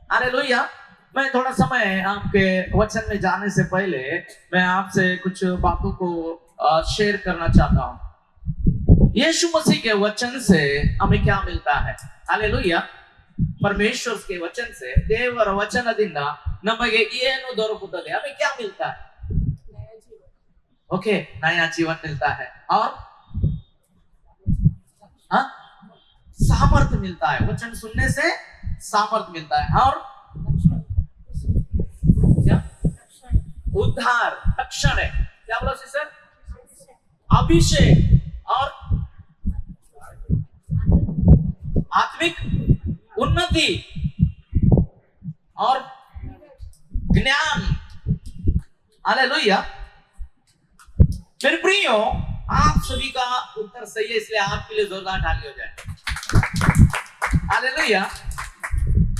Hallelujah. मैं थोड़ा समय आपके वचन में जाने से पहले मैं आपसे कुछ बातों को शेयर करना चाहता हूँ। यीशु मसीह के वचन से हमें क्या मिलता है? हालेलुया। परमेश्वर के वचन से देवर वचनದಿಂದ ನಮಗೆ ಏನು ದೊರಕುತ್ತದೆ? हमें क्या मिलता है? ओके, नया जीवन मिलता है और सामर्थ्य मिलता है। वचन सुनने से सामर्थ्य मिलता है और क्या? उद्धार, रक्षण है। क्या बोला सिस्टर? अभिषेक और आत्मिक उन्नति और ज्ञान। हालेलुया। मेरे प्रियो, आप सभी का उत्तर सही है, इसलिए आपके लिए जोरदार ताली हो जाए। हालेलुया।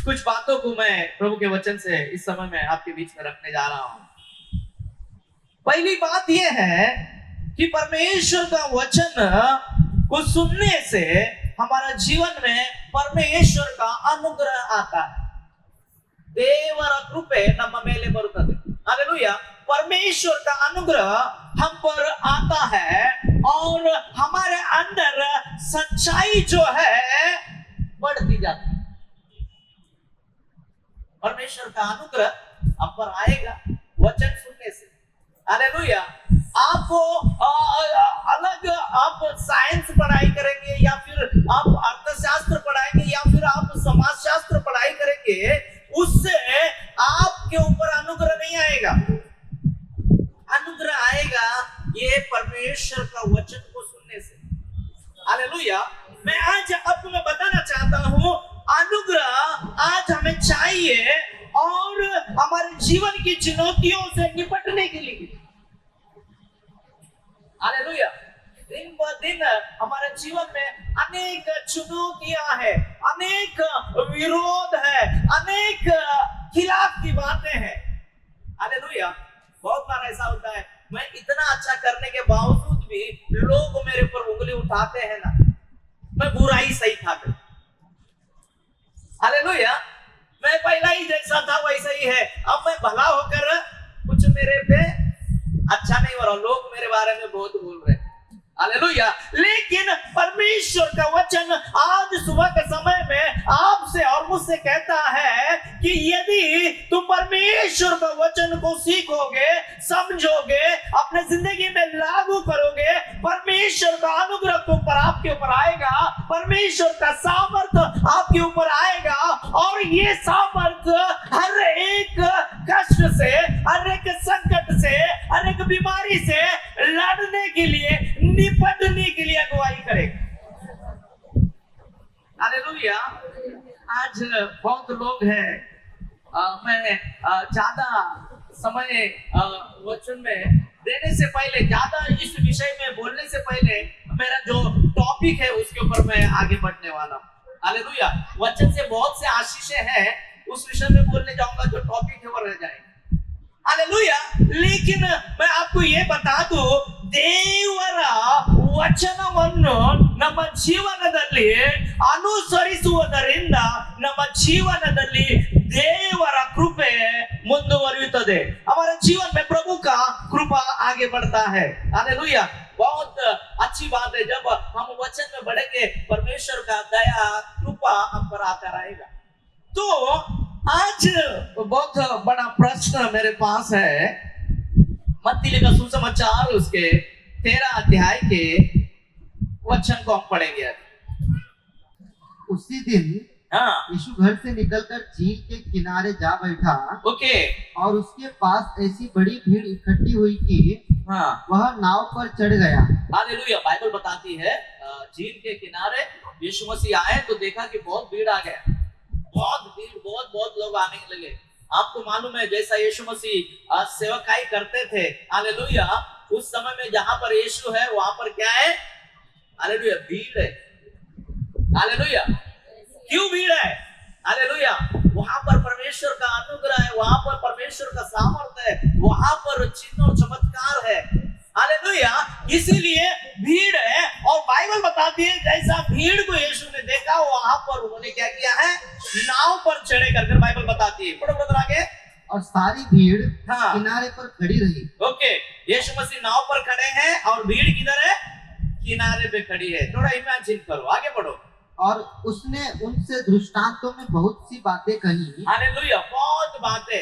कुछ बातों को मैं प्रभु के वचन से इस समय में आपके बीच में रखने जा रहा हूं। पहली बात यह है कि परमेश्वर का वचन को सुनने से हमारा जीवन में परमेश्वर का अनुग्रह आता है। देवर कृपे ನಮ್ಮ ಮೇಲೆ ಬರುತ್ತದೆ। हालेलुया। परमेश्वर का अनुग्रह हम पर आता है और हमारे अंदर सच्चाई जो है बढ़ती जाती है। परमेश्वर का अनुग्रह हम पर आएगा वचन सुनने से। हालेलुया। आपको अलग आप साइंस पढ़ाई करेंगे या फिर आप अर्थशास्त्र पढ़ाएंगे या फिर आप समाजशास्त्र पढ़ाई करेंगे, उससे आपके ऊपर अनुग्रह नहीं आएगा। अनुग्रह आएगा ये परमेश्वर का वचन को सुनने से। हालेलुया। मैं आज आपको मैं बताना चाहता हूँ, अनुग्रह आज हमें चाहिए और हमारे जीवन की चुनौतियों से निपटने के लिए। हालेलुया। दिन ब दिन हमारे जीवन में अनेक चुनौतियां हैं, अनेक विरोध है, अनेक खिलाफ की बातें हैं। हालेलुया। बहुत बार ऐसा होता है, मैं इतना अच्छा करने के बावजूद भी लोग मेरे पर उंगली उठाते हैं ना, मैं बुराई सही था। हालेलुया। मैं पहला ही जैसा था वैसा ही है, अब मैं भला होकर कुछ मेरे पे अच्छा नहीं हो रहा, लोग मेरे बारे में बहुत बोल रहे हैं। हालेलुया। लेकिन परमेश्वर का वचन आज सुबह के समय में आपसे और मुझसे कहता है कि यदि तुम परमेश्वर का वचन को सीखोगे, समझोगे, अपने जिंदगी में लागू करोगे, परमेश्वर का अनुग्रह तुम पर आपके ऊपर आएगा, परमेश्वर का सामर्थ्य आपके ऊपर आएगा और ये सामर्थ्य हर एक कष्ट से, हर एक संकट से, हर एक बीमारी से लड़ने के लिए, निपटने के लिए अगुवाई करेगा। हालेलुया। आज बहुत लोग हैं, मैं ज्यादा समय वचन में देने से पहले, ज्यादा इस विषय में बोलने से पहले मेरा जो टॉपिक है उसके ऊपर मैं आगे बढ़ने वाला हूँ। हालेलुया। वचन से बहुत से आशीषें हैं, उस विषय में बोलने जाऊंगा, जो टॉपिक है वो रह जाएगा। हालेलुया। लेकिन मैं आपको ये बता दूं, ದೇವರ ವಚನವನ್ನು ನಮ್ಮ ಜೀವನದಲ್ಲಿ ಅನುಸರಿಸುವುದರಿಂದ ನಮ್ಮ ಜೀವನದಲ್ಲಿ ದೇವರ ಕೃಪೆ ಮುಂದುವರಿಯುತ್ತದೆ। हमारे जीवन में प्रभु का कृपा आगे बढ़ता है। हालेलुया। बहुत अच्छी बात है, जब हम वचन में बढ़ेंगे परमेश्वर का दया कृपा हम पर आता रहेगा। तो आज बहुत बड़ा प्रश्न मेरे पास है। मत्ती लिखा सुसमाचार उसके 13 अध्याय के वचन को हम पढ़ेंगे। उसी दिन यीशु घर से निकलकर झील के किनारे जा बैठा। ओके। और उसके पास ऐसी बड़ी भीड़ इकट्ठी हुई कि वह नाव पर चढ़ गया। हालेलुया। बाइबल बताती है झील के किनारे यीशु मसीह आए तो देखा कि बहुत भीड़ आ गया, बहुत भीड़, बहुत लोग आने लगे। आपको मालूम है, जैसा यीशु मसीह सेवकाई करते थे, हालेलुया, उस समय में जहां पर यीशु है वहां पर क्या है? हालेलुया, भीड़ है। हालेलुया। क्यों भीड़ है? हालेलुया। वहां पर परमेश्वर का अनुग्रह है, वहां पर परमेश्वर का सामर्थ्य है, वहां पर चिन्ह और चमत्कार है। हालेलुया। इसीलिए भीड़ है। और बाइबल बताती है जैसा भीड़ को यीशु ने देखा, वहां पर उन्होंने क्या किया है? नाव पर चढ़े कर बाइबल बता आती है। पढ़ो ब्रदर आगे। और सारी भीड़ हाँ। किनारे पर खड़ी रही। ओके, यीशु मसीह नाव पर खड़े हैं और भीड़ किधर है? किनारे पे खड़ी है। थोड़ा इमेजिन करो, आगे बढ़ो। और उसने उनसे दृष्टांतों में बहुत सी बातें कही। हालेलुया, बहुत बातें।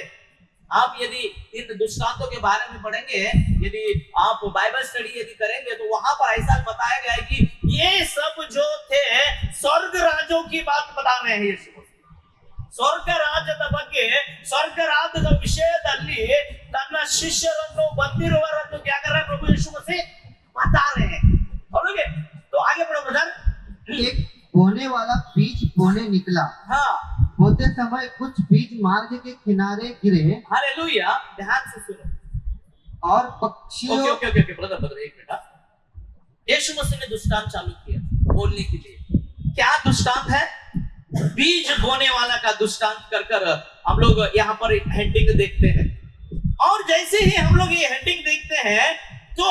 आप यदि इन दृष्टांतों के बारे में पढ़ेंगे, यदि आप बाइबल स्टडी यदि करेंगे, तो वहां पर ऐसा बताया गया है कि ये सब जो थे स्वर्ग राज्यों की बात बता रहे हैं यीशु। ಸ್ವರ್ಗ ರಾಜ್ಯದ ಬಗ್ಗೆ, ಸ್ವರ್ಗ ರಾಜ್ಯದ ವಿಷಯದಲ್ಲಿ ತನ್ನ ಶಿಷ್ಯರನ್ನು ಬಂದಿರುವವರನ್ನು क्या कर रहा है प्रभु यीशु मसीह बता रहे हैं। बोलोगे तो आगे बढ़ो ब्रदर। एक बोने वाला बीज बोने निकला। हाँ, बोते समय कुछ बीज मार्ग के किनारे गिरे। हालेलुया, ध्यान से सुनो। और पक्षियों okay okay okay brother brother एक मिनट। यीशु मसीह ने दृष्टांत चालू किया बोलने के लिए। क्या दृष्टांत है? बीज बोने वाला का दृष्टांत कर कर हम लोग यहाँ पर हेडिंग देखते हैं। और जैसे ही हम लोग ये हेडिंग देखते हैं, तो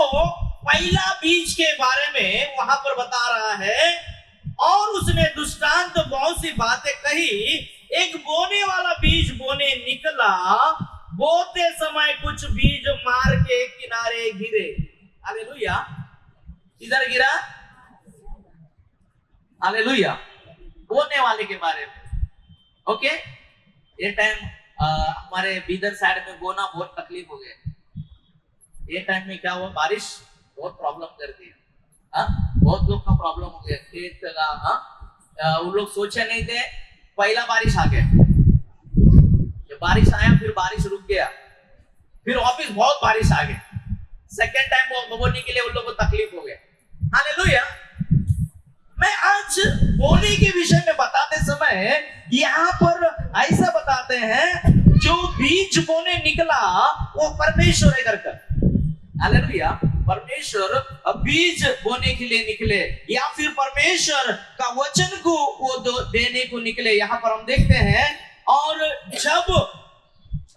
पहला बीज के बारे में वहां पर बता रहा है। और उसने दृष्टांत बहुत सी बातें कही। एक बोने वाला बीज बोने निकला, बोते समय कुछ बीज मार्ग के किनारे गिरे। हालेलुया, किधर गिरा? हालेलुया, बोने वाले के बारे में। ओके, ये टाइम हमारे बीदर साइड में बोना बहुत तकलीफ हो गया। ये टाइम में क्या हुआ, बारिश बहुत प्रॉब्लम करती है। बहुत लोग का प्रॉब्लम हो गया खेत का। उन लोग सोचे नहीं थे, पहला बारिश आ गया, जब बारिश आया फिर बारिश रुक गया, फिर वापिस बहुत बारिश आ गया। सेकेंड टाइम वो बोने के लिए उन लोग को तकलीफ हो गया। हालेलुया। मैं आज बोने के विषय में बताते समय यहाँ पर ऐसा बताते हैं, जो बीज बोने निकला वो परमेश्वर है करकर। हालेलुया, परमेश्वर बीज बोने के लिए निकले, या फिर परमेश्वर का वचन को वो देने को निकले। यहाँ पर हम देखते हैं, और जब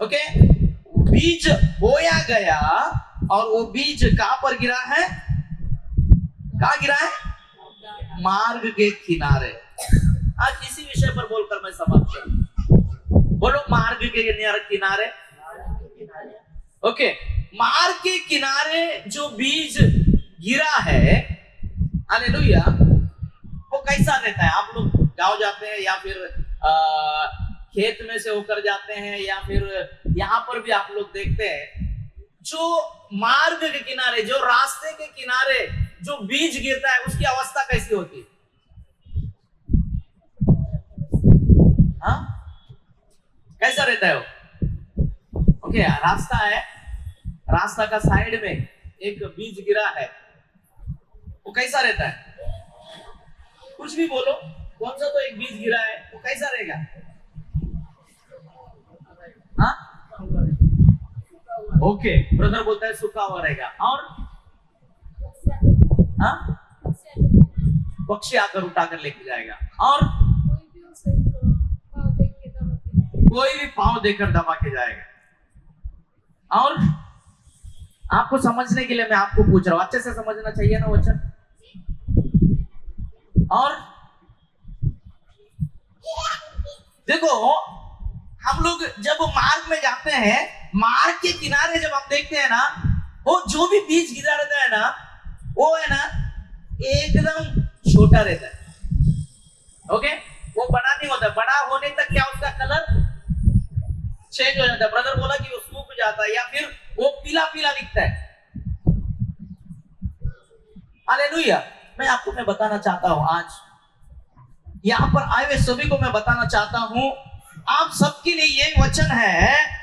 ओके बीज बोया गया, और वो बीज कहां पर गिरा है? कहां गिरा है? मार्ग के किनारे। आज इसी विषय पर बोलकर मैं समाप्त करूं। बोलो, मार्ग के किनारे। ओके, मार्ग के किनारे जो बीज गिरा है, हालेलुया, वो कैसा रहता है? आप लोग गांव जाते हैं, या फिर खेत में से होकर जाते हैं, या फिर यहां पर भी आप लोग देखते हैं, जो मार्ग के किनारे, जो रास्ते के किनारे जो बीज गिरता है, उसकी अवस्था कैसी होती है? हाँ, कैसा रहता है वो? ओके, रास्ता है, रास्ता का साइड में एक बीज गिरा है, वो कैसा रहता है? कुछ भी बोलो, कौन सा तो एक बीज गिरा है, वो कैसा रहेगा? हाँ, ओके, ब्रदर बोलता है सूखा हुआ रहेगा। और हाँ, पक्षी आकर उठाकर लेके जाएगा, और कोई भी पांव देकर दबा के जाएगा। और आपको समझने के लिए मैं आपको पूछ रहा हूं, अच्छे से समझना चाहिए ना वचन। और देखो, हम लोग जब मार्ग में जाते हैं, मार्ग के किनारे जब हम देखते हैं ना, वो जो भी बीज गिरा रहता है ना, वो है ना एकदम छोटा रहता है। ओके, वो बड़ा नहीं होता। बड़ा होने तक क्या उसका कलर चेंज हो जाता है। ब्रदर बोला कि वो सूख जाता है, या फिर वो पीला पीला दिखता है। हालेलुया। मैं आपको मैं बताना चाहता हूं, आज यहां पर आए हुए सभी को मैं बताना चाहता हूं, आप सबके लिए ये वचन है।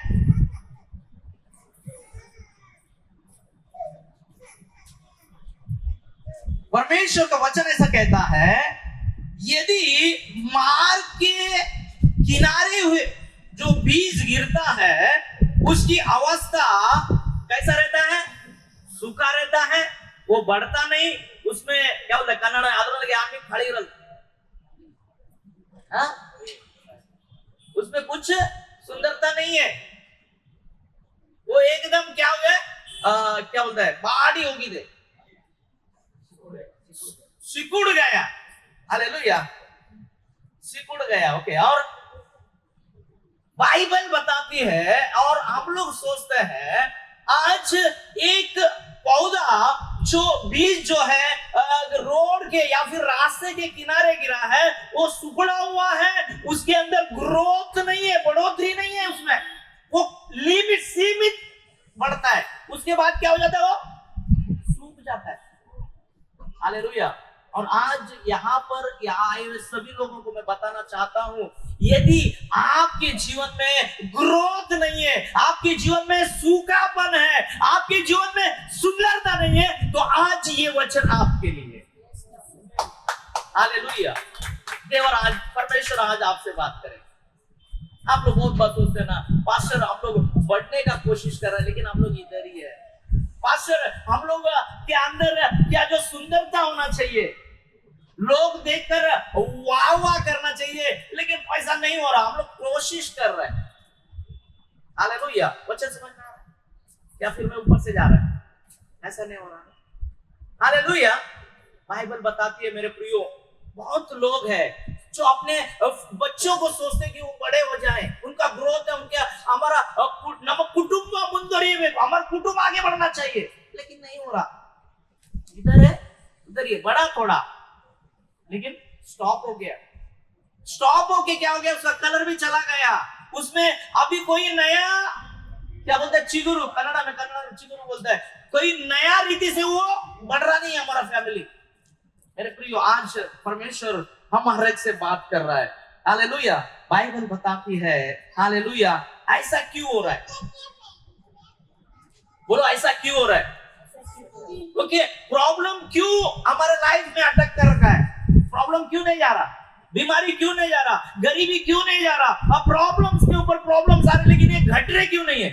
परमेश्वर का वचन ऐसा कहता है, यदि मार्ग के किनारे हुए जो बीज गिरता है, उसकी अवस्था कैसा रहता है? सूखा रहता है, वो बढ़ता नहीं। उसमें क्या बोलते कन्नड़ आदमी खड़ी हाँ? उसमें कुछ सुंदरता नहीं है। वो एकदम क्या हो गया, क्या बोलता है, बाड़ी होगी दे, सिकुड़ गया। हालेलुया, सिकुड़ गया। ओके, और बाइबल बताती है और हम लोग सोचते हैं आज एक पौधा जो बीज जो है रोड के या फिर रास्ते के किनारे गिरा है, वो सुखड़ा हुआ है, उसके अंदर ग्रोथ नहीं है, बढ़ोतरी नहीं है, उसमें वो लिमिट सीमित बढ़ता है, उसके बाद क्या हो जाता है, वो सूख जाता है। हालेलुया। और आज यहाँ पर यहाँ आए हुए सभी लोगों को मैं बताना चाहता हूं, यदि आपके जीवन में ग्रोथ नहीं है, आपके जीवन में सूखापन है, आपके जीवन में सुंदरता नहीं है, तो आज ये वचन आपके लिए। हालेलुया। देवर आज परमेश्वर आज आपसे बात करें। आप लोग बहुत बात सोचते हैं ना, पास्टर हम लोग बढ़ने का कोशिश कर रहे हैं, लेकिन हम लोग इधर ही है। पास्टर हम लोग के अंदर क्या जो सुंदरता होना चाहिए, लोग देखकर वाह वाह करना चाहिए, लेकिन पैसा नहीं हो रहा, हम लोग कोशिश कर रहे हैं। हालेलुया। वचन समझ में आ रहा है क्या? फिर मैं ऊपर से जा रहा है, ऐसा नहीं हो रहा। हालेलुया। बाइबल बताती है मेरे प्रियो, बहुत लोग हैं जो अपने बच्चों को सोचते कि वो बड़े हो जाएं, उनका ग्रोथ है, उनके हमारा कुटुंब हमारा कुटुंब आगे बढ़ना चाहिए, लेकिन नहीं हो रहा। इधर है उधर ये बड़ा थोड़ा, लेकिन स्टॉप हो गया। स्टॉप होके क्या हो गया, उसका कलर भी चला गया, उसमें अभी कोई नया क्या बोलते हैं, चिगुरु, कन्नड़ा में चिगुरु बोलता है, कोई नया रीति से वो बढ़ रहा नहीं है हमारा फैमिली। मेरे प्रियो आज परमेश्वर हम हर एक से बात कर रहा है। हालेलुया। बाइबल बताती है, हालेलुया, ऐसा क्यों हो रहा है? बोलो ऐसा क्यों हो रहा है? ओके, प्रॉब्लम क्यों हमारे लाइफ में अटक कर रखा है? प्रॉब्लम क्यों नहीं जा रहा? बीमारी क्यों नहीं जा रहा? गरीबी क्यों नहीं जा रहा? अब प्रॉब्लम्स के ऊपर प्रॉब्लम्स आ रहे, लेकिन ये घट रहे क्यों नहीं है?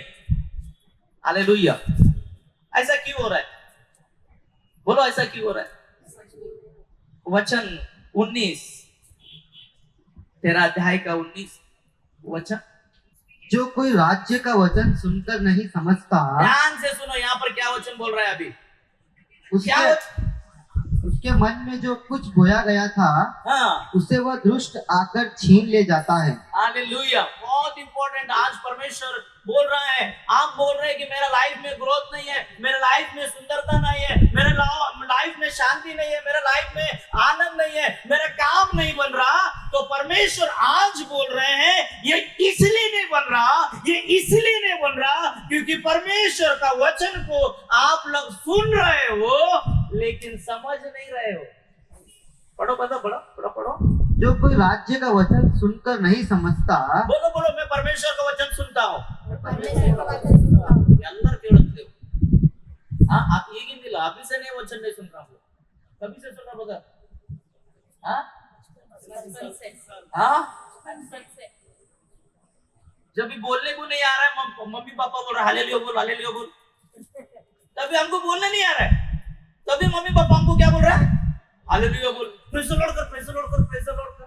हालेलुया। ऐसा क्यों हो रहा है? बोलो ऐसा क्यों हो रहा है? वचन 19 13 अध्याय का 19 वचन, जो कोई राज्य का वचन सुनकर नहीं समझता, ध्यान से सुनो, यहाँ पर क्या वचन बोल रहा है अभी? उसके मन में जो कुछ बोया गया था, हाँ, उसे वह दुष्ट आकर छीन ले जाता है। हालेलुया। बहुत इंपॉर्टेंट आज परमेश्वर बोल रहा है, आप बोल रहे हैं कि मेरा लाइफ में ग्रोथ नहीं है, मेरे लाइफ में सुंदरता नहीं है, मेरे लाइफ में शांति नहीं है, मेरे लाइफ में आनंद नहीं है, मेरा काम नहीं बन रहा, तो परमेश्वर आज बोल रहे हैं ये इसलिए नहीं बन रहा, ये इसलिए नहीं बन रहा क्योंकि परमेश्वर का वचन को आप लोग सुन रहे हो लेकिन समझ नहीं रहे हो। पढ़ो पढ़ो पढ़ो पढ़ो पढ़ो। जो कोई राज्य का वचन सुनकर नहीं समझता, बोलो बोलो, मैं परमेश्वर का वचन सुनता हूँ। आप ಈಗಿಂದಿಲ್ಲ, ಅಭಿಸನೇ ವಚನ नहीं सुन रहा हूँ, कभी से सुन रहा बता? जब भी बोलने को नहीं आ रहा है, मम्मी पापा बोल रहा हालेलुया बोल, हालेलुया बोल, तभी हमको बोलने नहीं आ रहा है, तभी मम्मी पापा हमको क्या बोल रहा है? हालेलुया बोल, प्रेज़ द लॉर्ड कर, प्रेज़ द लॉर्ड कर, प्रेज़ द लॉर्ड कर।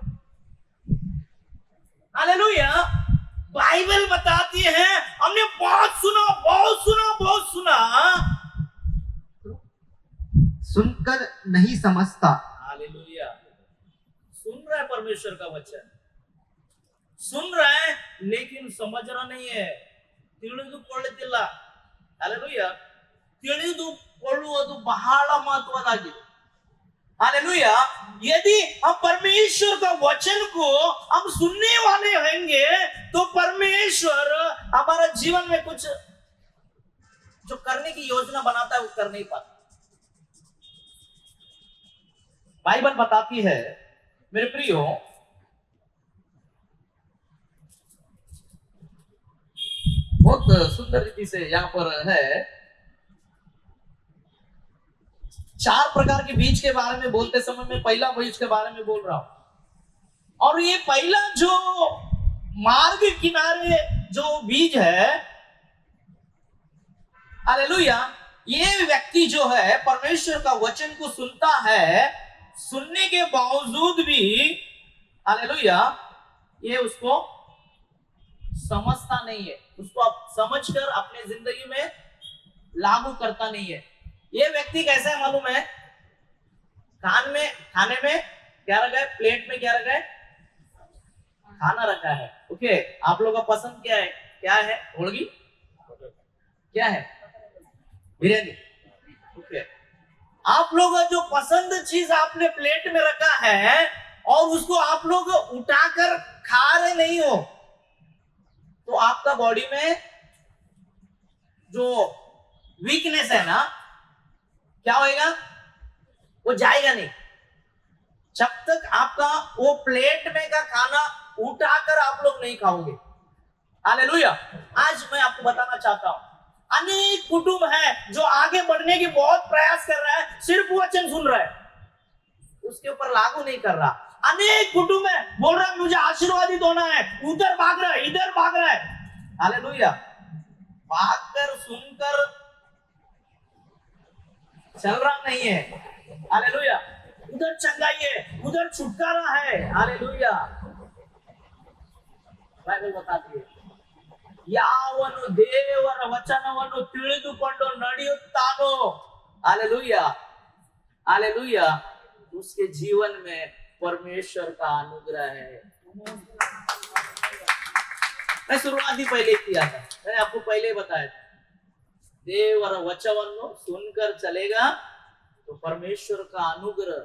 हालेलुया। बाइबल बताती है, हमने बहुत सुना, बहुत सुना, बहुत सुना, सुनकर नहीं समझता। हालेलुया। सुन रहा है परमेश्वर का वचन, सुन रहा है लेकिन समझ रहा नहीं है, ತಿಳಿದುಕೊಳ್ಳುತ್ತಿಲ್ಲ। हालेलुया। ತಿಳಿದುಕೊಳ್ಳುವುದು ಬಹಳ ಮಹತ್ವದಾಗಿದೆ। हालेलुया। यदि हम परमेश्वर का वचन को हम सुनने वाले होंगे तो परमेश्वर हमारा जीवन में कुछ जो करने की योजना बनाता है वो कर नहीं पाता। बाइबल बताती है मेरे प्रियो, बहुत सुंदर रीति से यहाँ पर है, 4 प्रकार के बीज के बारे में बोलते समय मैं पहला बीज के बारे में बोल रहा हूं। और ये पहला जो मार्ग किनारे जो बीज है, हालेलुया, ये व्यक्ति जो है परमेश्वर का वचन को सुनता है, सुनने के बावजूद भी हालेलुया ये उसको समझता नहीं है, उसको समझकर अपने जिंदगी में लागू करता नहीं है। ये व्यक्ति कैसा है मालूम है? खाने में क्या रखा है? प्लेट में क्या रखा है? खाना रखा है। ओके, आप लोगों का पसंद क्या है? क्या है? होलगी? क्या है? बिरयानी। ओके, आप लोग का जो पसंद चीज आपने प्लेट में रखा है और उसको आप लोग उठाकर खा रहे नहीं हो, तो आपका बॉडी में जो वीकनेस है ना, क्या होएगा? वो जाएगा नहीं। जब तक आपका वो प्लेट में का खाना उठाकर आप लोग नहीं खाओगे। हालेलुया। आज मैं आपको बताना चाहता हूं, अनेक कुटुंब है जो आगे बढ़ने की बहुत प्रयास कर रहा है, सिर्फ वचन सुन रहा है, उसके ऊपर लागू नहीं कर रहा। अनेक कुटुंब है बोल रहा है मुझे आशीर्वादित होना है, उधर भाग रहा है, इधर भाग रहा है। हालेलुया। भागकर सुनकर चल रहा नहीं है। हालेलुया। उधर चंगाई है, उधर छुटकारा है। हालेलुया। बाइबल बताती है, ಯಾವನು ದೇವರ ವಚನವನ್ನು ತಿಳಿದುಕೊಂಡು ನಡೆಯುತ್ತಾನೋ, हालेलुया, हालेलुया, उसके जीवन में परमेश्वर का अनुग्रह है। मैं शुरुआत ही पहले किया था, मैंने आपको पहले बताया था, देवर वचनವನ್ನು सुनकर चलेगा तो परमेश्वर का अनुग्रह।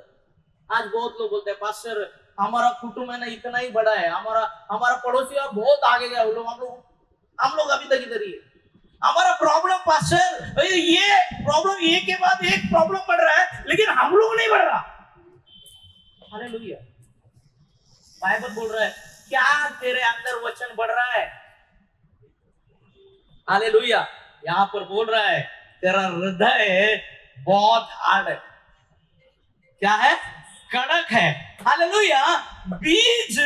आज बहुत लोग बोलते हैं पास्टर हमारा कुटुंब है ना इतना ही बड़ा है, हमारा पड़ोसी बहुत आगे गया, हम लोग अभी तक इधर ही है। हमारा प्रॉब्लम पास्टर ये प्रॉब्लम एक के बाद एक प्रॉब्लम बढ़ रहा है, लेकिन हम लोग नहीं बढ़ रहा। हालेलुया। बाइबल बोल रहा है क्या तेरे अंदर वचन बढ़ रहा है? हालेलुया। यहां पर बोल रहा है तेरा हृदय बहुत हार्ड है। क्या है? कड़क है। हालेलुया। बीज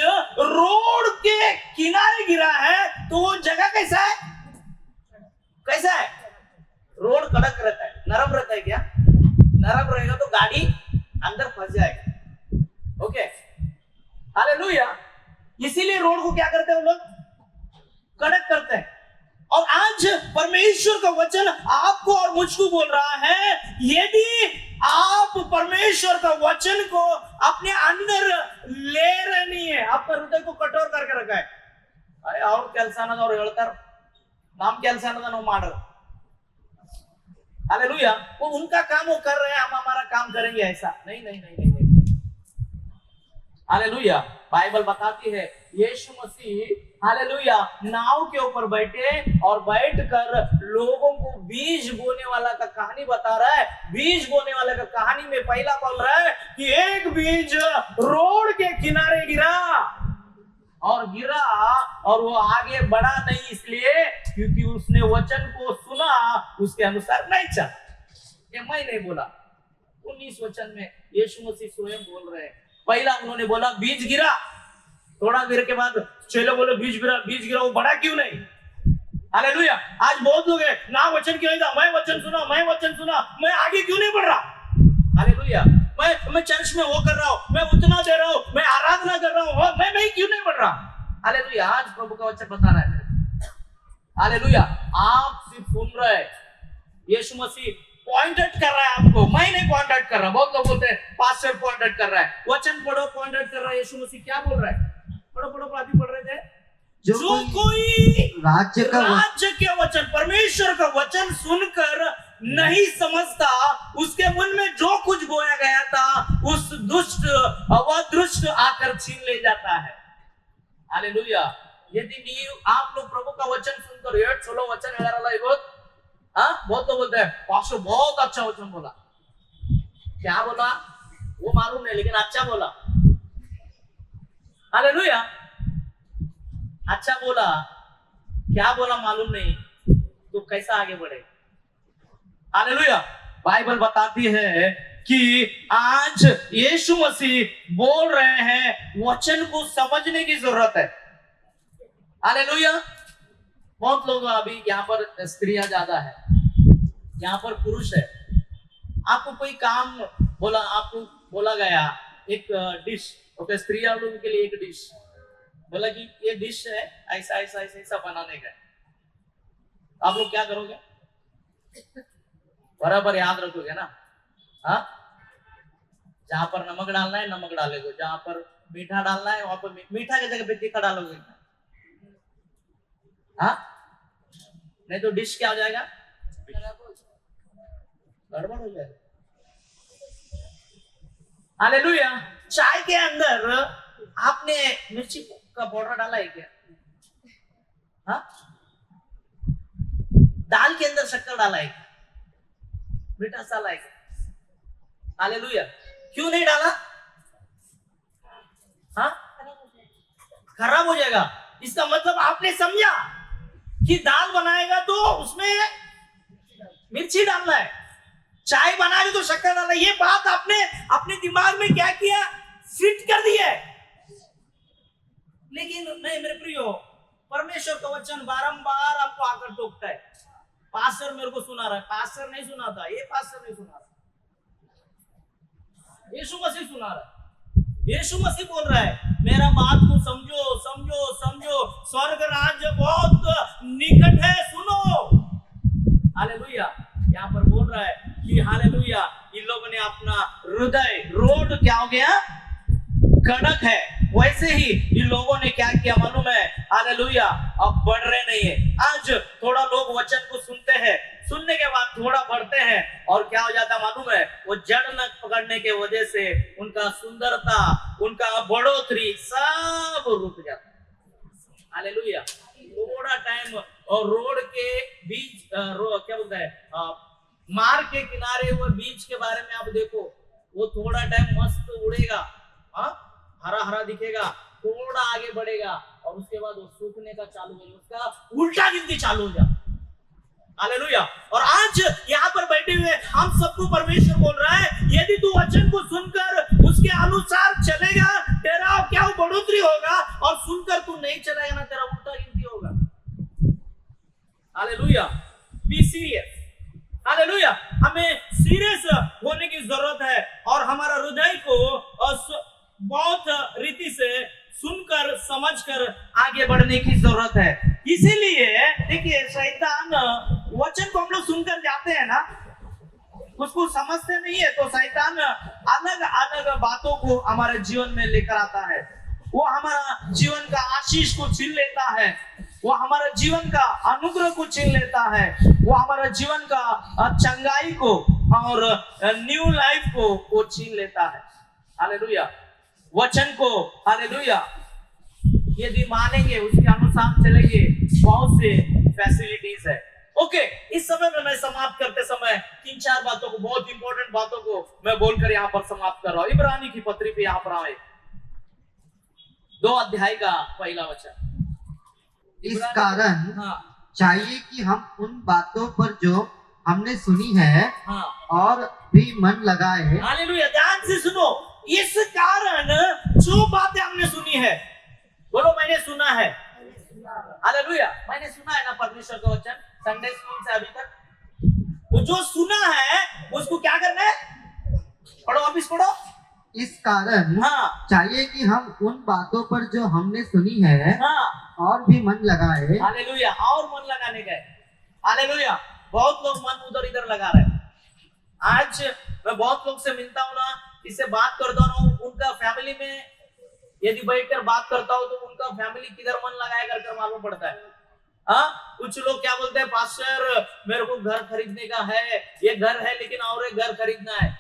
रोड के किनारे गिरा है तो वो जगह कैसा है? कैसा है? रोड कड़क रहता है, नरम रहता है क्या? नरम रहेगा तो गाड़ी अंदर फंस जाएगी। Okay, hallelujah. इसीलिए रोड को क्या करते हैं वो लोग? कड़क करते हैं। और आज परमेश्वर का वचन आपको और मुझको बोल रहा है, यदि आप परमेश्वर का वचन को अपने अंदर ले रहे नहीं है, आपका हृदय को कठोर करके रखा है, अरे और ಕೆಲಸ ಅನ್ನೋದು ಹೇಳ್ತಾರೆ, नाम ಕೆಲಸ ಅನ್ನೋದು ನಾವು ಮಾಡೋದು। हालेलुया। वो उनका काम वो कर रहे हैं, हम हमारा काम करेंगे, ऐसा नहीं नहीं नहीं नहीं, नहीं। हालेलुया। बाइबल बताती है यीशु मसीह हालेलुया नाव के ऊपर बैठे और बैठकर लोगों को बीज बोने वाला का कहानी बता रहा है। बीज बोने वाले का कहानी में पहला बोल रहा है कि एक बीज रोड के किनारे गिरा और वो आगे बढ़ा नहीं, इसलिए क्योंकि उसने वचन को सुना, उसके अनुसार नहीं चला। ये मैं नहीं बोला, 19 वचन में यीशु मसीह स्वयं बोल रहे हैं। पहला उन्होंने बोला बीज गिरा, थोड़ा देर के बाद चलो बोलो बीज गिरा, वो बढ़ा क्यों नहीं? हालेलुया। आज बहुत लोग हैं ना वचन क्यों नहीं था, मैं वचन सुना, मैं आगे क्यों नहीं बढ़ रहा? हालेलुया। मैं चर्च में वो कर रहा हूँ, मैं उतना दे रहा हूँ, मैं आराधना कर रहा हूँ, मैं क्यों नहीं बढ़ रहा? हालेलुया। आज प्रभु का वचन बता रहा है। हालेलुया। आप सिर्फ सुन रहे हैं, यीशु मसीह पॉइंट आउट कर रहा है आपको, मैं नहीं पॉइंट आउट कर रहा। बहुत लोग बोलते हैं पास्टर पॉइंट आउट कर रहा है, वचन पढ़ो पॉइंट आउट कर रहा है। यीशु मसीह क्या बोल रहा है? पढ़ो अभी पढ़ रहे थे, जो कोई राज्य के वचन, परमेश्वर का वचन सुनकर नहीं समझता, उसके मन में जो कुछ बोया गया था उस दुष्ट आकर छीन ले जाता है। हालेलुया। यदि आप लोग प्रभु का वचन सुनकर चलो वचन बहुत लोग बोलते हैं पास्टर बहुत अच्छा वचन बोला। क्या बोला वो मालूम नहीं, लेकिन अच्छा बोला। हालेलुया। अच्छा बोला, क्या बोला मालूम नहीं, तो कैसा आगे बढ़े? हालेलुया। बाइबल बताती है कि आज यीशु मसीह बोल रहे हैं वचन को समझने की जरूरत है। हालेलुया। बहुत लोग अभी यहाँ पर स्त्रियां ज्यादा है, यहाँ पर पुरुष है। आपको कोई काम बोला, आपको बोला गया एक डिश, ओके, स्त्रियां लोगों के लिए एक डिश बोला कि ये डिश है ऐसा बनाने का, आप लोग क्या करोगे? बराबर याद रखोगे ना? हाँ, जहां पर नमक डालना है नमक डालोगे, जहां पर मीठा डालना है वहां पर मीठा की जगह पे तीखा डालोगे। हाँ, नहीं तो डिश क्या हो जाएगा, गड़बड़ हो जाएगा। हालेलुया। चाय के अंदर आपने मिर्ची का पाउडर डाला है क्या? हाँ, दाल के अंदर शक्कर डाला है, मीठा डाला है। हालेलुया। क्यों नहीं डाला? हाँ, खराब हो जाएगा। इसका मतलब आपने समझा कि दाल बनाएगा तो उसमें मिर्ची डालना है, चाय बनाएगा तो शक्कर डालना है। ये बात आपने अपने दिमाग में क्या किया, फिट कर दिया है। लेकिन नहीं मेरे प्रियो, परमेश्वर का वचन बारंबार आपको आकर टोकता है। पास्टर मेरे को सुना रहा है, पास्टर नहीं सुनाता, ये पास्टर नहीं सुना रहा, यीशु मसीह सुना रहा है। यीशु मसीह बोल रहा है, मेरा बात को समझो समझो समझो, स्वर्ग राज्य बहुत निकट है, सुनो। हालेलुया। यहाँ पर बोल रहा है कि हालेलुया, इन लोगों ने अपना हृदय, रोड क्या हो गया, कड़क है। वैसे ही इन लोगों ने क्या किया मालूम है, हालेलुया, अब बढ़ रहे नहीं है। आज थोड़ा लोग वचन को सुनते हैं, सुनने के बाद थोड़ा बढ़ते हैं और क्या हो जाता मालूम है, वो जड़ न पकड़ने के वजह से उनका सुंदरता, उनका बढ़ोतरी सब रुक जाता है। हालेलुया। थोड़ा टाइम और रोड के बीच क्या बोलता है, मार्ग के किनारे हुए बीच के बारे में आप देखो, वो थोड़ा टाइम मस्त उड़ेगा, हरा हरा दिखेगा, थोड़ा आगे बढ़ेगा और उसके बाद वो सूखने का चालू हो, उसका उल्टा गिनती चालू हो जाए। हालेलुया। और आज यहाँ पर बैठे हुए हम सबको परमेश्वर बोल रहा है, यदि तू वचन को सुनकर उसके अनुसार चलेगा, तेरा क्या बढ़ोतरी होगा, और सुनकर तू नहीं चलेगा ना, तेरा उल्टा गिनती होगा। हालेलुया। Be serious. हालेलुया। हमें सीरियस होने की जरूरत है और हमारा हृदय को बहुत रीति से सुनकर समझकर आगे बढ़ने की जरूरत है। इसीलिए देखिए, शैतान वचन को हम लोग सुनकर जाते हैं ना, उसको समझते नहीं है, तो शैतान अलग अलग बातों को हमारे जीवन में लेकर आता है। वो हमारा जीवन का आशीष को छीन लेता है, वो हमारा जीवन का अनुग्रह को छीन लेता है, वो हमारा जीवन का चंगाई को और न्यू लाइफ को वो छीन लेता है। हालेलुया। वचन को, हालेलुया, यदि मानेंगे, उसके अनुसार चलेंगे, बहुत से फैसिलिटीज है। ओके, इस समय में मैं समाप्त करते समय 3-4 बातों को, बहुत इंपॉर्टेंट बातों को मैं बोलकर यहाँ पर समाप्त कर रहा हूँ। इब्रानी की पत्री पे यहाँ पर आए, 2 अध्याय का पहला वचन। इस कारण चाहिए कि हम उन बातों पर जो हमने सुनी है और भी मन लगाए। हालेलुया। ध्यान से सुनो, इस कारण जो बातें हमने सुनी है, बोलो मैंने सुना है। हालेलुया। मैंने सुना है ना परमेश्वर का वचन संडे स्कूल से अभी तक। वो जो सुना है उसको क्या करना है, पढ़ो, वापिस पढ़ो। इस कारण चाहिए कि हम उन बातों पर जो हमने सुनी है और भी मन लगाए। हालेलुया। और मन लगाने गए। हालेलुया। बहुत लोग मन उधर इधर लगा रहे हैं। आज मैं बहुत लोग से मिलता हूँ ना, इससे बात करता हूँ, उनका फैमिली में यदि बैठकर बात करता हूँ तो उनका फैमिली किधर मन लगाए कर मालूम पड़ता है। कुछ लोग क्या बोलते हैं, पास्टर मेरे को घर खरीदने का है, ये घर है लेकिन और एक घर खरीदना है।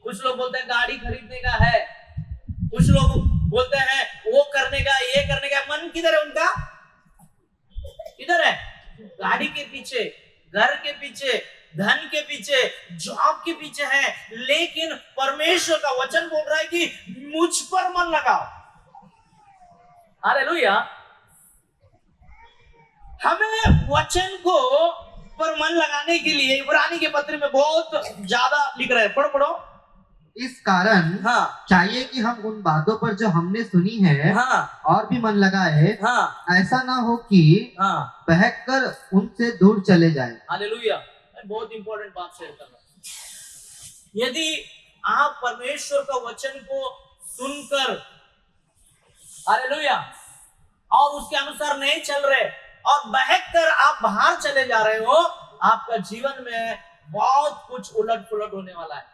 कुछ लोग बोलते हैं गाड़ी खरीदने का है, कुछ लोग बोलते हैं वो करने का, ये करने का। मन किधर है उनका, किधर है? गाड़ी के पीछे, घर के पीछे, धन के पीछे, जॉब के पीछे है। लेकिन परमेश्वर का वचन बोल रहा है कि मुझ पर मन लगाओ। हालेलुया। हमें वचन को पर मन लगाने के लिए इब्रानी के पत्र में बहुत ज्यादा लिख रहे हैं। पढ़ो। इस कारण चाहिए कि हम उन बातों पर जो हमने सुनी है और भी मन लगाए। ऐसा ना हो कि बहककर उनसे दूर चले जाए। हालेलुया। बहुत इंपॉर्टेंट बात शेयर कर रहा हूं। यदि आप परमेश्वर का वचन को सुनकर, हालेलुया, और उसके अनुसार नहीं चल रहे और बहककर आप बाहर चले जा रहे हो, आपका जीवन में बहुत कुछ उलट पुलट होने वाला है।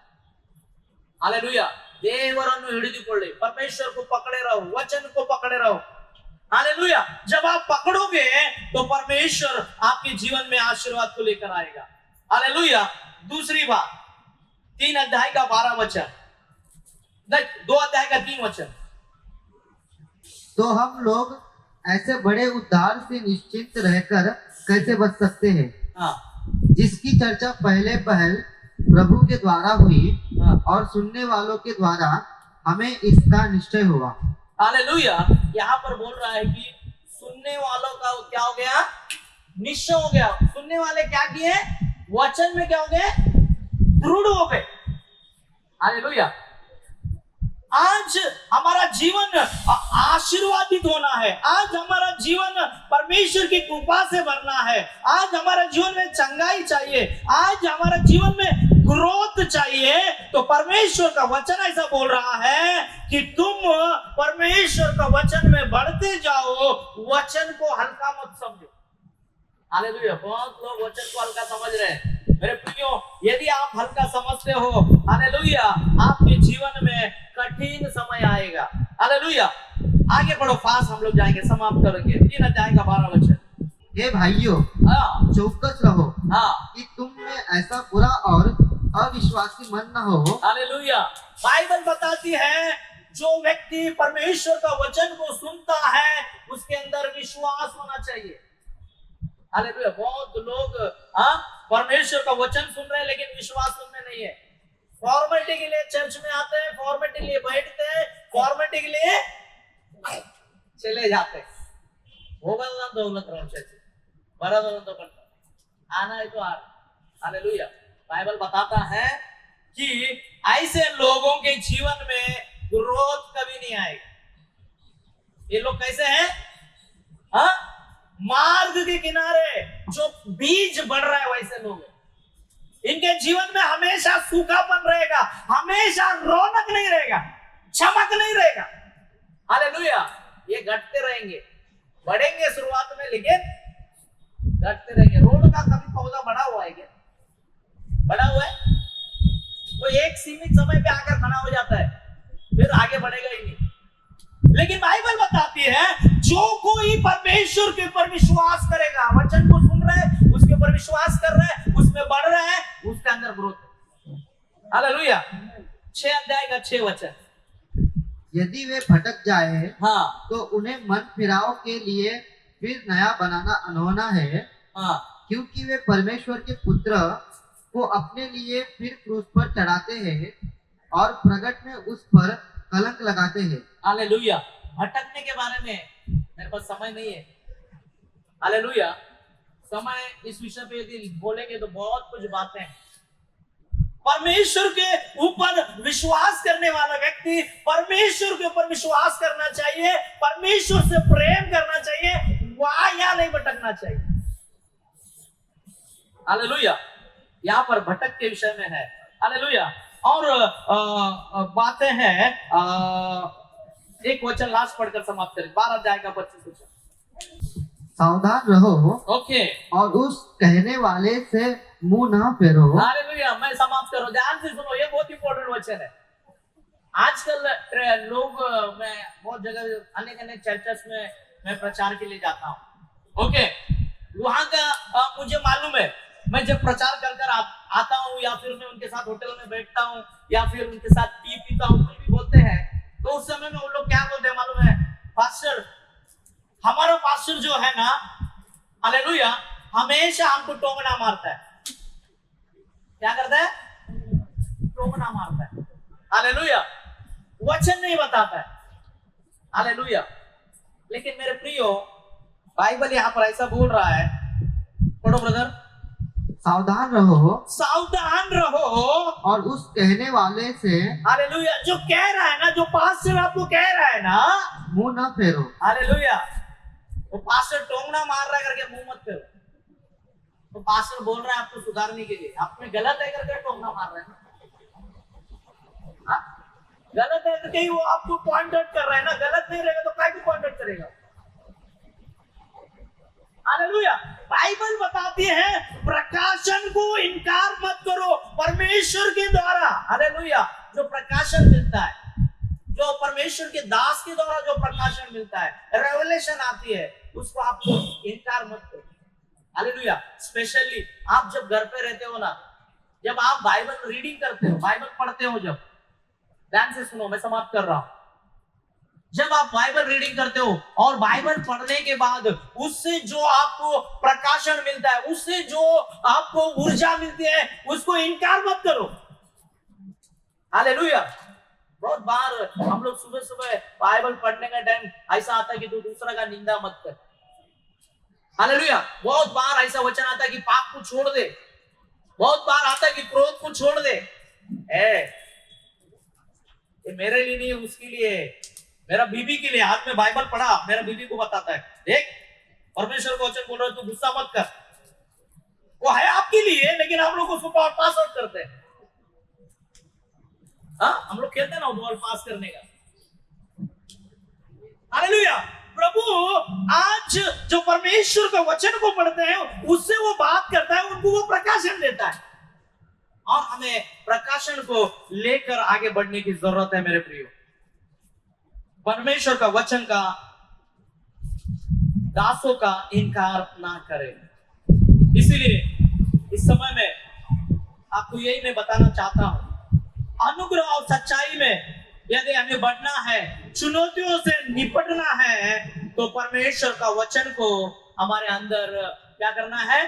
हालेलुया ದೇವರನ್ನು ಹಿಡಿದುಕೊಳ್ಳಿ परमेश्वर को पकड़े रहो वचन को पकड़े रहो हालेलुया जब आप पकड़ोगे तो परमेश्वर आपके जीवन में आशीर्वाद को लेकर आएगा हालेलुया दूसरी बात 3 अध्याय का 12 वचन नहीं 2 अध्याय का 3 वचन तो हम लोग ऐसे बड़े उद्धार से निश्चिंत रहकर कैसे बच सकते हैं हाँ जिसकी चर्चा पहले पहल प्रभु के द्वारा हुई हाँ और सुनने वालों के द्वारा हमें इसका निश्चय हुआ। हालेलुया यहाँ पर बोल रहा है कि सुनने वालों का क्या हो गया निश्चय हो गया सुनने वाले क्या किए वचन में क्या हो गए दृढ़ हो गए हालेलुया आज हमारा जीवन आशीर्वादित होना है आज हमारा जीवन परमेश्वर की कृपा से भरना है आज हमारा जीवन में चंगाई चाहिए आज हमारा जीवन में ग्रोथ चाहिए तो परमेश्वर का वचन ऐसा बोल रहा है कि तुम परमेश्वर का वचन में बढ़ते जाओ वचन को हल्का मत समझो हालेलुया बहुत लोग वचन को हल्का समझ रहे हैं मेरे प्रियो यदि आप हल्का समझते हो हालेलुया आपके जीवन में कठिन समय आएगा हालेलुया आगे बढ़ो फास्ट हम लोग जाएंगे समाप्त करेंगे 3 अध्याय का 12 वचन हे भाइयों हाँ चौकस रहो हाँ कि तुम में ऐसा बुरा और अविश्वासी मन न हो हालेलुया बाइबल बताती है जो व्यक्ति परमेश्वर का वचन को सुनता है उसके अंदर विश्वास होना चाहिए हालेलुया बहुत लोग हाँ परमेश्वर का वचन सुन रहे हैं लेकिन विश्वास उनमें नहीं है फॉर्मेलिटी के लिए चर्च में आते हैं फॉर्मेलिटी के लिए बैठते हैं फॉर्मेलिटी के लिए चले जाते हैं होगा दौलत चर्च बड़ा दौलत तो करता आना है तो आ हालेलुया बाइबल बताता है कि ऐसे लोगों के जीवन में ग्रोथ कभी नहीं आएगा ये लोग कैसे हैं हाँ मार्ग के किनारे जो बीज बढ़ रहा है वैसे लोग हैं इनके जीवन में हमेशा सूखापन रहेगा हमेशा रौनक नहीं रहेगा चमक नहीं रहेगा हालेलुया ये घटते रहेंगे बढ़ेंगे शुरुआत में लेकिन घटते रहेंगे रोड का कभी पौधा बड़ा हुआ है क्या बड़ा हुआ है वो एक सीमित समय पे आकर खड़ा हो जाता है फिर आगे बढ़ेगा ही नहीं लेकिन बाइबल बताती है जो कोई परमेश्वर के ऊपर विश्वास करेगा वचन को सुन रहा है उसके ऊपर विश्वास कर रहा है उसमें बढ़ रहा है उसके अंदर ग्रोथ हालेलुया 6 अध्याय का 6 वचन यदि वे भटक जाए हाँ तो उन्हें मन फिराव के लिए फिर नया बनाना अनहोना है हाँ क्योंकि वे परमेश्वर के पुत्र को अपने लिए फिर क्रूस पर चढ़ाते हैं और प्रगट में उस पर कलंक लगाते हैं हालेलुया भटकने के बारे में मेरे पास समय नहीं है हालेलुया समय इस विषय पे यदि बोलेंगे तो बहुत कुछ बातें हैं परमेश्वर के ऊपर विश्वास करने वाला व्यक्ति परमेश्वर के ऊपर विश्वास करना चाहिए परमेश्वर से प्रेम करना चाहिए वहां या नहीं भटकना चाहिए हालेलुया यहाँ पर भटक के विषय में है हालेलुया और बातें हैं एक वचन लास्ट पढ़कर समाप्त करें 12 अध्याय का 25 वचन सावधान रहो ओके और उस कहने वाले से मुंह न फेरो हालेलुया मैं समाप्त करूं ध्यान से सुनो ये बहुत इंपॉर्टेंट वचन है आजकल लोग मैं बहुत जगह अनेक चर्चेस में मैं प्रचार के लिए जाता हूँ ओके वहां का मुझे मालूम है मैं जब प्रचार कर आता हूँ या फिर मैं उनके साथ होटल में बैठता हूँ या फिर उनके साथ टी पीता हूँ कुछ भी बोलते हैं तो उस समय में उन लोग क्या बोलते हैं मालूम है पास्टर हमारा पास्टर जो है ना हालेलुया हमेशा हमको टोकना मारता है क्या करता है टोकना मारता है हालेलुया वचन नहीं बताता है हालेलुया लेकिन मेरे प्रियो बाइबल यहाँ पर ऐसा बोल रहा है पढ़ो ब्रदर सावधान रहो और उस कहने वाले से हालेलुया जो कह रहा है ना जो पास्टर आपको कह रहा है ना मुंह न फेरो हालेलुया वो पास्टर टोंगना मार रहा है करके मुंह मत फेरो तो पास्टर बोल रहा है आपको सुधारने के लिए आप में गलत है करके टोंगना मार रहा है गलत है तो कहीं वो आपको पॉइंट आउट कर रहा है ना गलत नहीं रहेगा तो काय को पॉइंट आउट करेगा हालेलुया बाइबल बताती है प्रकाशन को इनकार मत करो परमेश्वर के द्वारा हालेलुया जो प्रकाशन मिलता है, जो परमेश्वर के दास के द्वारा जो प्रकाशन मिलता है, रेवलेशन आती है, उसको आपको इनकार मत करो। हालेलुया। स्पेशली आप जब घर पे रहते हो ना, जब आप बाइबल रीडिंग करते हो, बाइबल पढ़ते हो, जब ध्यान से सुनो, मैं समाप्त कर रहा हूं। जब आप बाइबल रीडिंग करते हो और बाइबल पढ़ने के बाद उससे जो आपको प्रकाशन मिलता है, उससे जो आपको ऊर्जा मिलती है, उसको इनकार मत करो। हालेलुया। बहुत बार हम लोग सुबह सुबह बाइबल पढ़ने का टाइम ऐसा आता है कि तू दूसरा का निंदा मत कर। हालेलुया। बहुत बार ऐसा वचन आता है कि पाप को छोड़ दे। बहुत बार आता है कि क्रोध को छोड़ दे। ये मेरे लिए नहीं, उसके लिए, मेरा बीबी के लिए। आज मैं बाइबल पढ़ा, मेरा बीबी को बताता है, देख परमेश्वर का वचन बोल रहा है, तू गुस्सा मत कर। वो है आपके लिए, लेकिन हम लोग उसको पास आउट करते हैं। हाँ, हम लोग खेलते हैं ना बॉल पास करने का। हालेलुया। प्रभु आज जो परमेश्वर का वचन को पढ़ते हैं, उससे वो बात करता है, उनको वो प्रकाशन देता है, और हमें प्रकाशन को लेकर आगे बढ़ने की जरूरत है। मेरे प्रियो, परमेश्वर का वचन का दासों का इनकार ना करें। इसीलिए इस समय में आपको यही मैं बताना चाहता हूं, अनुग्रह और सच्चाई में यदि हमें बढ़ना है, चुनौतियों से निपटना है, तो परमेश्वर का वचन को हमारे अंदर क्या करना है,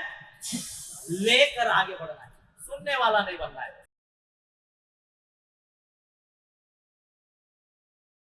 लेकर आगे बढ़ना है। सुनने वाला नहीं बनना है।